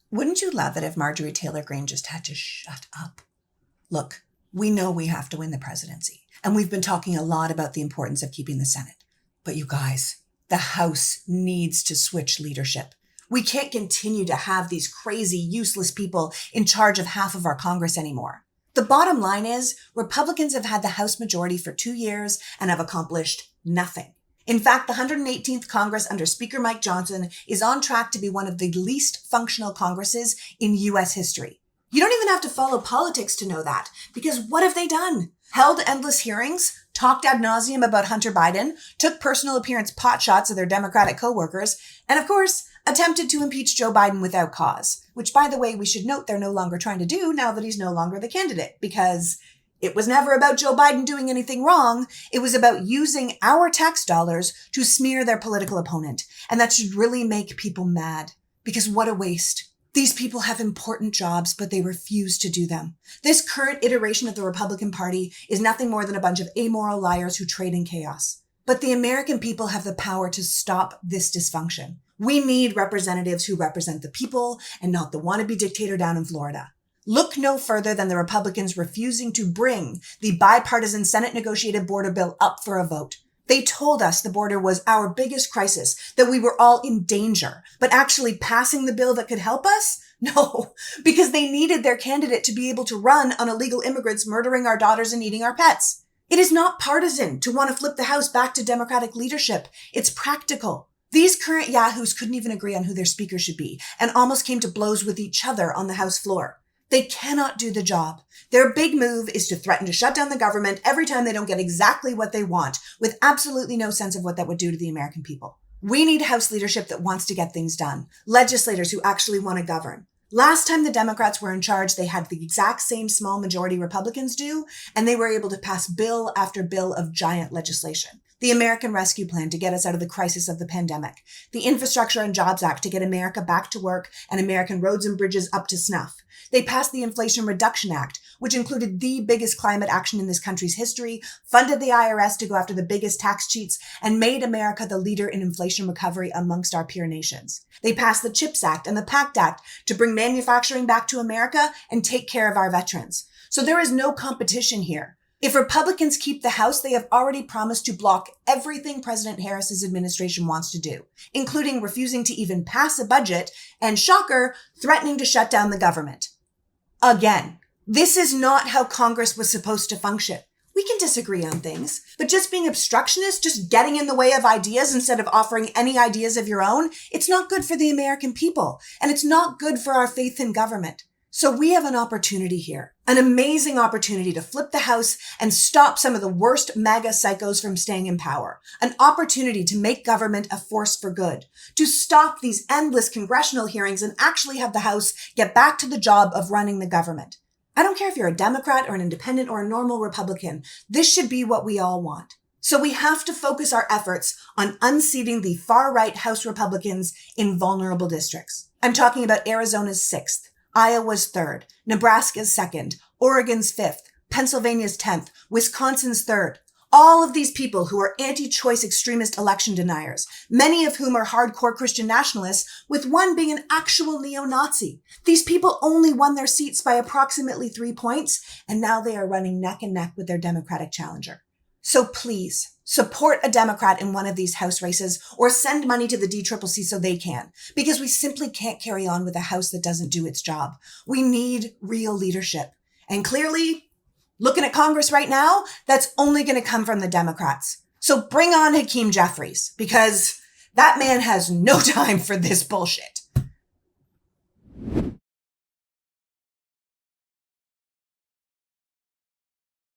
Wouldn't you love it if Marjorie Taylor Greene just had to shut up? Look, we know we have to win the presidency, and we've been talking a lot about the importance of keeping the Senate. But you guys, the House needs to switch leadership. We can't continue to have these crazy, useless people in charge of half of our Congress anymore. The bottom line is, Republicans have had the House majority for 2 years and have accomplished nothing. In fact, the 118th Congress under Speaker Mike Johnson is on track to be one of the least functional Congresses in U.S. history. You don't even have to follow politics to know that, because what have they done? Held endless hearings, talked ad nauseum about Hunter Biden, took personal appearance potshots of their Democratic co-workers, and of course, attempted to impeach Joe Biden without cause, which, by the way, we should note they're no longer trying to do now that he's no longer the candidate, because it was never about Joe Biden doing anything wrong. It was about using our tax dollars to smear their political opponent. And that should really make people mad, because what a waste. These people have important jobs, but they refuse to do them. This current iteration of the Republican Party is nothing more than a bunch of amoral liars who trade in chaos. But the American people have the power to stop this dysfunction. We need representatives who represent the people and not the wannabe dictator down in Florida. Look no further than the Republicans refusing to bring the bipartisan Senate negotiated border bill up for a vote. They told us the border was our biggest crisis, that we were all in danger, but actually passing the bill that could help us? No, because they needed their candidate to be able to run on illegal immigrants murdering our daughters and eating our pets. It is not partisan to want to flip the House back to Democratic leadership. It's practical. These current yahoos couldn't even agree on who their speaker should be and almost came to blows with each other on the House floor. They cannot do the job. Their big move is to threaten to shut down the government every time they don't get exactly what they want, with absolutely no sense of what that would do to the American people. We need House leadership that wants to get things done, legislators who actually want to govern. Last time the Democrats were in charge, they had the exact same small majority Republicans do, and they were able to pass bill after bill of giant legislation. The American Rescue Plan to get us out of the crisis of the pandemic, the Infrastructure and Jobs Act to get America back to work and American roads and bridges up to snuff. They passed the Inflation Reduction Act, which included the biggest climate action in this country's history, funded the IRS to go after the biggest tax cheats, and made America the leader in inflation recovery amongst our peer nations. They passed the CHIPS Act and the PACT Act to bring manufacturing back to America and take care of our veterans. So there is no competition here. If Republicans keep the House, they have already promised to block everything President Harris's administration wants to do, including refusing to even pass a budget and, shocker, threatening to shut down the government. Again, this is not how Congress was supposed to function. We can disagree on things, but just being obstructionist, just getting in the way of ideas instead of offering any ideas of your own, it's not good for the American people, and it's not good for our faith in government. So we have an opportunity here, an amazing opportunity to flip the House and stop some of the worst MAGA psychos from staying in power, an opportunity to make government a force for good, to stop these endless congressional hearings and actually have the House get back to the job of running the government. I don't care if you're a Democrat or an independent or a normal Republican. This should be what we all want. So we have to focus our efforts on unseating the far-right House Republicans in vulnerable districts. I'm talking about Arizona's 6th. Iowa's 3rd, Nebraska's 2nd, Oregon's 5th, Pennsylvania's 10th, Wisconsin's 3rd. All of these people who are anti-choice extremist election deniers, many of whom are hardcore Christian nationalists, with one being an actual neo-Nazi. These people only won their seats by approximately 3 points, and now they are running neck and neck with their Democratic challenger. So please, support a Democrat in one of these House races or send money to the DCCC so they can, because we simply can't carry on with a House that doesn't do its job. We need real leadership. And clearly, looking at Congress right now, that's only going to come from the Democrats. So bring on Hakeem Jeffries, because that man has no time for this bullshit.